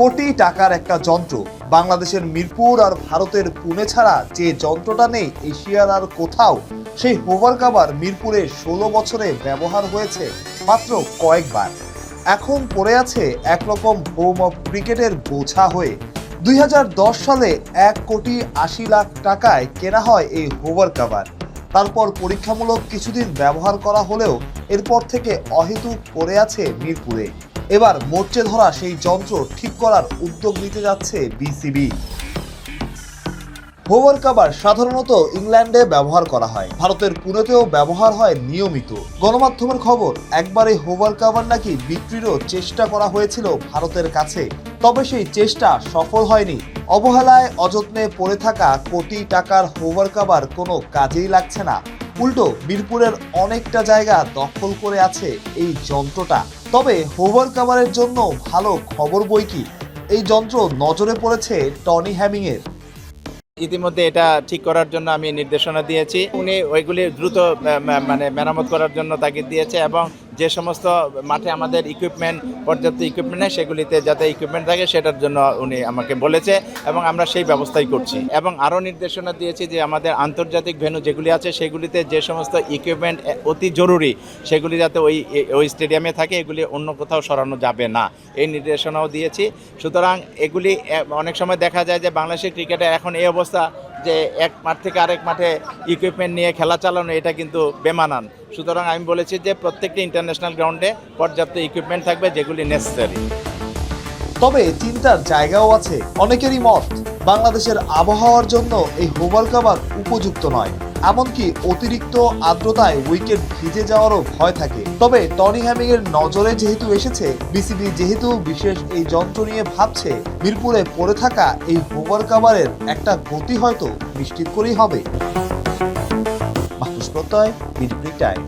কোটি টাকার একটা যন্ত্র। বাংলাদেশের মিরপুর আর ভারতের পুনে ছাড়া যে যন্ত্রটা নেই এশিয়ার আর কোথাও, সেই হোভার কাভার মিরপুরে 16 বছরে ব্যবহার হয়েছে মাত্র কয়েকবার। এখন পড়ে আছে একরকম হোম অফ ক্রিকেটের বোঝা হয়ে। 2010 সালে 1,80,00,000 টাকায় কেনা হয় এই হোভার কাভার। তারপর পরীক্ষামূলক কিছুদিন ব্যবহার করা হলেও এরপর থেকে অহেতুক পড়ে আছে মিরপুরে। এবার মোর্চে ধরা সেই যন্ত্র ঠিক করার উদ্যোগ নিতে যাচ্ছে বিসিবি। হোভার কাভার সাধারণত ইংল্যান্ডে ব্যবহার করা হয়, ভারতের পুনেতেও ব্যবহার হয় নিয়মিত। গণমাধ্যমের খবর, একবার এই হোভার কাভার নাকি বিক্রিরও চেষ্টা করা হয়েছিল ভারতের কাছে, তবে সেই চেষ্টা সফল হয়নি। অবহেলায় অযত্নে পড়ে থাকা কোটি টাকার হোভার কাভার কোনো কাজেই লাগছে না, উল্টো মিরপুরের অনেকটা জায়গা দখল করে আছে এই যন্ত্রটা। তবে হোভার কাভারের জন্য ভালো খবর বই কি, এই যন্ত্র নজরে পড়েছে টনি হ্যামিংয়ের। ইতিমধ্যে এটা ঠিক করার জন্য আমি নির্দেশনা দিয়েছি। উনি ওইগুলি দ্রুত মানে মেরামত করার জন্য তাগিদ দিয়েছে এবং যে সমস্ত মাঠে আমাদের পর্যাপ্ত ইকুইপমেন্ট নেই সেগুলিতে যাতে ইকুইপমেন্ট থাকে সেটার জন্য উনি আমাকে বলেছে এবং আমরা সেই ব্যবস্থাই করছি। এবং আরও নির্দেশনা দিয়েছি যে আমাদের আন্তর্জাতিক ভেন্যু যেগুলি আছে সেগুলিতে যে সমস্ত ইকুইপমেন্ট অতি জরুরি সেগুলি যাতে ওই স্টেডিয়ামে থাকে, এগুলি অন্য কোথাও সরানো যাবে না, এই নির্দেশনাও দিয়েছি। সুতরাং এগুলি অনেক সময় দেখা যায় যে বাংলাদেশের ক্রিকেটে এখন এই অবস্থা যে এক মাঠ থেকে আরেক মাঠে ইকুইপমেন্ট নিয়ে খেলা চালানো, এটা কিন্তু বেমানান। সুতরাং আমি বলেছি যে প্রত্যেকটি ইন্টারন্যাশনাল গ্রাউন্ডে পর্যাপ্ত ইকুইপমেন্ট থাকবে যেগুলি নেসেসারি। তবে চিন্তার জায়গাও আছে। অনেকেরই মত, বাংলাদেশের আবহাওয়ার জন্য এই হোভার কাভার উপযুক্ত নয়, এমনকি অতিরিক্ত আর্দ্রতায় উইকেট ভিজে যাওয়ারও ভয় থাকে। তবে টনি হ্যামিংয়ের নজরে যেহেতু এসেছে, বিসিবি যেহেতু বিশেষ এই যন্ত্র নিয়ে ভাবছে, মিরপুরে পড়ে থাকা এই হোভার কাভারের একটা গতি হয়তো নিশ্চিত করেই হবে। মাহফুজ প্রত্যয়, বিডি টাইম।